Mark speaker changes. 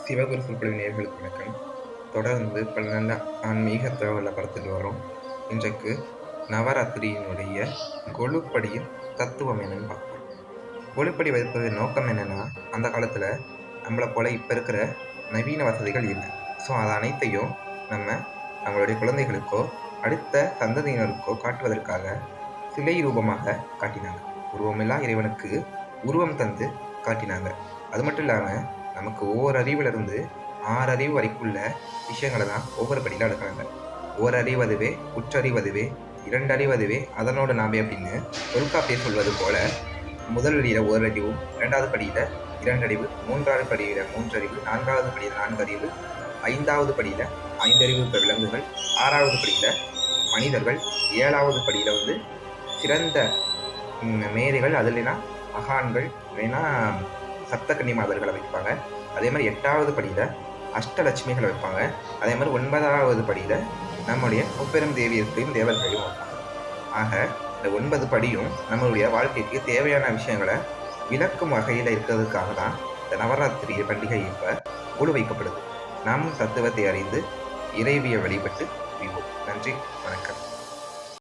Speaker 1: சிவகுரு சொற்பொழிவு நேயர்களுக்கு வணக்கம். தொடர்ந்து பல நல்ல ஆன்மீக தகவலை பார்த்துட்டு வரோம். இன்றைக்கு நவராத்திரியினுடைய கொலுப்படியின் தத்துவம் என்னன்னு பார்ப்போம். கொலுப்படி வைப்பதன் நோக்கம் என்னன்னா, அந்த காலத்தில் நம்மளை போல இப்போ இருக்கிற நவீன வசதிகள் இல்லை. ஸோ அது அனைத்தையும் நம்ம நம்மளுடைய குழந்தைகளுக்கோ அடுத்த சந்ததியினருக்கோ காட்டுவதற்காக சிலை ரூபமாக காட்டினாங்க. உருவமில்லா இறைவனுக்கு உருவம் தந்து காட்டினாங்க. அது மட்டும் இல்லாமல் நமக்கு ஒவ்வொரு அறிவிலிருந்து 6 அறிவு வரைக்குள்ள விஷயங்களை தான் ஒவ்வொரு படியில் எடுக்கிறாங்க. ஓரறிவதுவே உற்றறிவதுவே 2 அறிவதுவே அதனோடு நாமே அப்படின்னு தொல்காப்பியர் சொல்வது போல, முதல் படியில் ஓரறிவும், 2வது படியில் 2 அறிவு, 3வது படியில் 3 அறிவு, 4வது படியில் 4 அறிவு, 5வது படியில் 5 அறிவு இருக்க விலங்குகள், 6வது படியில் மனிதர்கள், 7வது படியில் சிறந்த மேதைகள், அதுலனா மகான்கள், இல்லைன்னா சப்தகன்னி மாதர்களை வைப்பாங்க. அதே மாதிரி 8வது படியில் அஷ்டலட்சுமிகளை வைப்பாங்க. அதே மாதிரி 9வது படியில் நம்முடைய முப்பெரும் தேவியர்களையும் தேவர்களையும் வைப்பாங்க. ஆக இந்த 9 படியும் நம்மளுடைய வாழ்க்கைக்கு தேவையான விஷயங்களை விளக்கும் வகையில் இருக்கிறதுக்காக தான் இந்த நவராத்திரி பண்டிகை இப்போ கொலு வைக்கப்படுது. நாம் தத்துவத்தை அறிந்து இறைவியை வழிபட்டு விவோம். நன்றி, வணக்கம்.